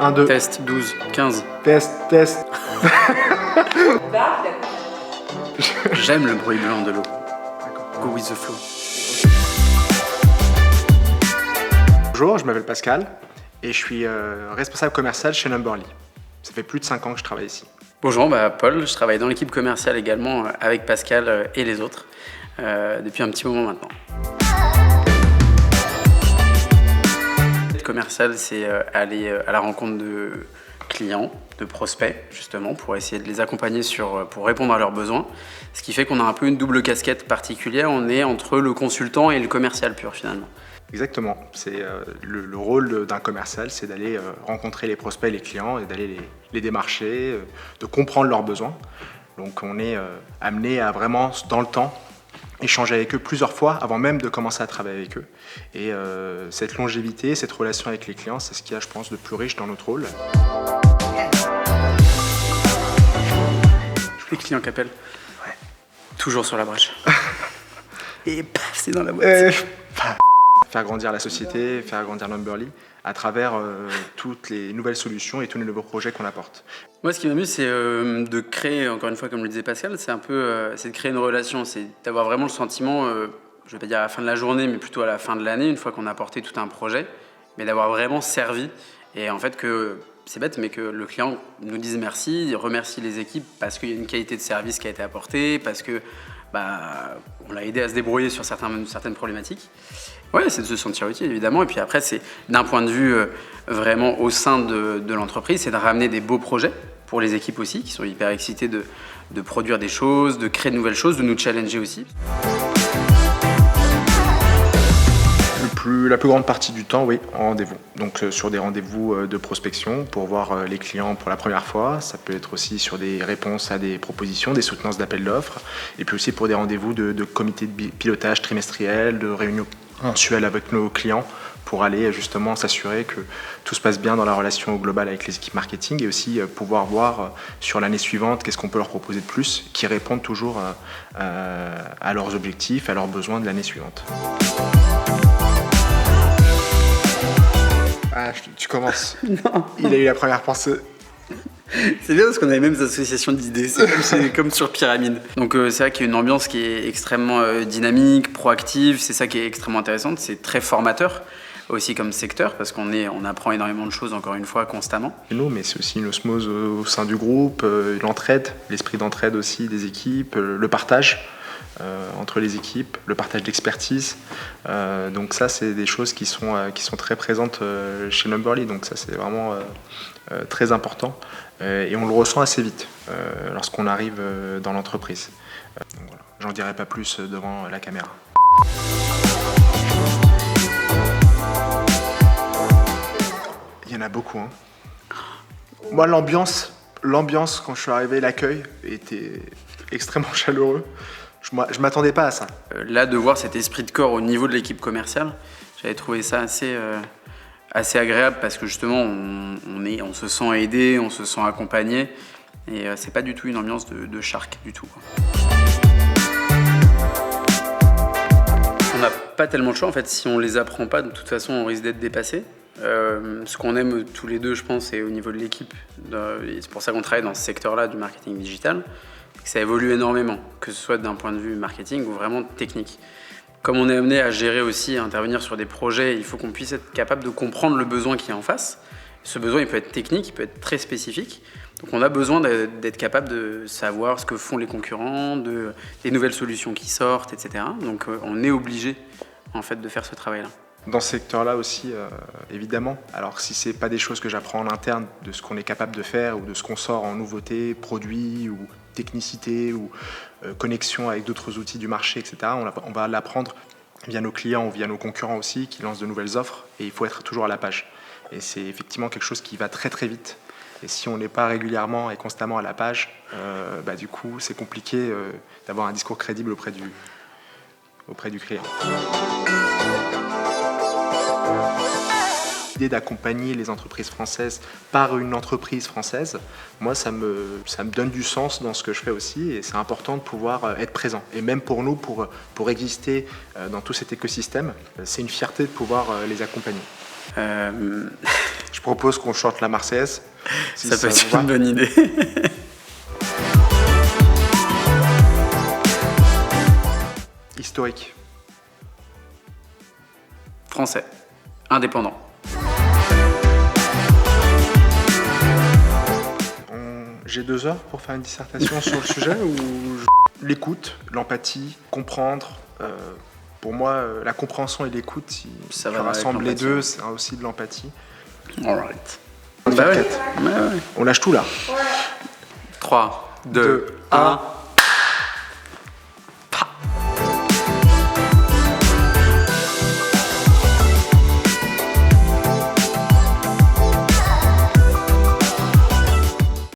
1, 2. Test, 12, 15. Test. J'aime le bruit blanc de l'eau. Go with the flow. Bonjour, je m'appelle Pascal et je suis responsable commercial chez Numberly. Ça fait plus de 5 ans que je travaille ici. Bonjour, Paul, je travaille dans l'équipe commerciale également avec Pascal et les autres depuis un petit moment maintenant. Commercial, c'est aller à la rencontre de clients, de prospects, justement, pour essayer de les accompagner pour répondre à leurs besoins. Ce qui fait qu'on a un peu une double casquette particulière. On est entre le consultant et le commercial pur, finalement. Exactement. C'est le rôle d'un commercial, c'est d'aller rencontrer les prospects et les clients et d'aller les démarcher, de comprendre leurs besoins. Donc on est amené à vraiment, dans le temps, échanger avec eux plusieurs fois avant même de commencer à travailler avec eux. Et cette longévité, cette relation avec les clients, c'est ce qu'il y a, je pense, de plus riche dans notre rôle. Les clients qui appellent. Ouais. Toujours sur la brèche. Et paf, c'est dans la boîte. Faire grandir la société, faire grandir Numberly à travers toutes les nouvelles solutions et tous les nouveaux projets qu'on apporte. Moi, ce qui m'amuse, c'est de créer, encore une fois, comme le disait Pascal, c'est de créer une relation, c'est d'avoir vraiment le sentiment, je ne vais pas dire à la fin de la journée, mais plutôt à la fin de l'année, une fois qu'on a porté tout un projet, mais d'avoir vraiment servi. Et en fait, que c'est bête, mais que le client nous dise merci, il remercie les équipes parce qu'il y a une qualité de service qui a été apportée, parce que on l'a aidé à se débrouiller sur certaines problématiques. Ouais, c'est de se sentir utile, évidemment. Et puis après, c'est d'un point de vue vraiment au sein de l'entreprise, c'est de ramener des beaux projets pour les équipes aussi, qui sont hyper excitées de produire des choses, de créer de nouvelles choses, de nous challenger aussi. La plus grande partie du temps, oui, en rendez-vous. Donc sur des rendez-vous de prospection pour voir les clients pour la première fois. Ça peut être aussi sur des réponses à des propositions, des soutenances d'appels d'offres. Et puis aussi pour des rendez-vous de comités de pilotage trimestriel, de réunions mensuelles avec nos clients pour aller justement s'assurer que tout se passe bien dans la relation globale avec les équipes marketing et aussi pouvoir voir sur l'année suivante qu'est-ce qu'on peut leur proposer de plus qui répondent toujours à leurs objectifs, à leurs besoins de l'année suivante. Ah, tu commences. Non. Il a eu la première pensée. C'est bien parce qu'on a les mêmes associations d'idées, c'est comme sur Pyramide. Donc c'est vrai qu'il y a une ambiance qui est extrêmement dynamique, proactive, c'est ça qui est extrêmement intéressant, c'est très formateur aussi comme secteur parce qu'on apprend énormément de choses encore une fois constamment. Nous, mais c'est aussi une osmose au sein du groupe, l'entraide, l'esprit d'entraide aussi des équipes, le partage entre les équipes, le partage d'expertise. Donc ça, c'est des choses qui sont très présentes chez Numberly. Donc ça, c'est vraiment très important. Et on le ressent assez vite lorsqu'on arrive dans l'entreprise. Donc voilà. J'en dirai pas plus devant la caméra. Il y en a beaucoup. Hein. Moi, l'ambiance, quand je suis arrivé, l'accueil était extrêmement chaleureux. Je m'attendais pas à ça. Là, de voir cet esprit de corps au niveau de l'équipe commerciale, j'avais trouvé ça assez agréable parce que justement, on se sent aidé, on se sent accompagné et c'est pas du tout une ambiance de shark du tout, quoi. On n'a pas tellement le choix en fait, si on les apprend pas, de toute façon, on risque d'être dépassé. Ce qu'on aime tous les deux, je pense, c'est au niveau de l'équipe. Et c'est pour ça qu'on travaille dans ce secteur-là du marketing digital. Que ça évolue énormément, que ce soit d'un point de vue marketing ou vraiment technique. Comme on est amené à gérer aussi, à intervenir sur des projets, il faut qu'on puisse être capable de comprendre le besoin qui est en face. Ce besoin, il peut être technique, il peut être très spécifique. Donc on a besoin d'être capable de savoir ce que font les concurrents, des nouvelles solutions qui sortent, etc. Donc on est obligé en fait de faire ce travail-là. Dans ce secteur-là aussi, évidemment. Alors si c'est pas des choses que j'apprends en interne, de ce qu'on est capable de faire ou de ce qu'on sort en nouveautés, produits ou technicité ou connexion avec d'autres outils du marché, etc. On va l'apprendre via nos clients ou via nos concurrents aussi qui lancent de nouvelles offres et il faut être toujours à la page. Et c'est effectivement quelque chose qui va très très vite. Et si on n'est pas régulièrement et constamment à la page, du coup c'est compliqué d'avoir un discours crédible auprès du client. L'idée d'accompagner les entreprises françaises par une entreprise française, moi ça me donne du sens dans ce que je fais aussi et c'est important de pouvoir être présent. Et même pour nous, pour exister dans tout cet écosystème, c'est une fierté de pouvoir les accompagner. Je propose qu'on chante la Marseillaise. Si ça peut être vous va. une bonne idée. Historique. Français. Indépendant. J'ai 2 heures pour faire une dissertation sur le sujet ou l'écoute, l'empathie, comprendre. Pour moi, la compréhension et l'écoute, si Ça tu va avec rassembles les l'empathie. deux, c'est aussi de l'empathie. Alright. On va faire Bah ouais. quatre. Ouais, ouais. On lâche tout là. 3, 2, Deux, 1. un.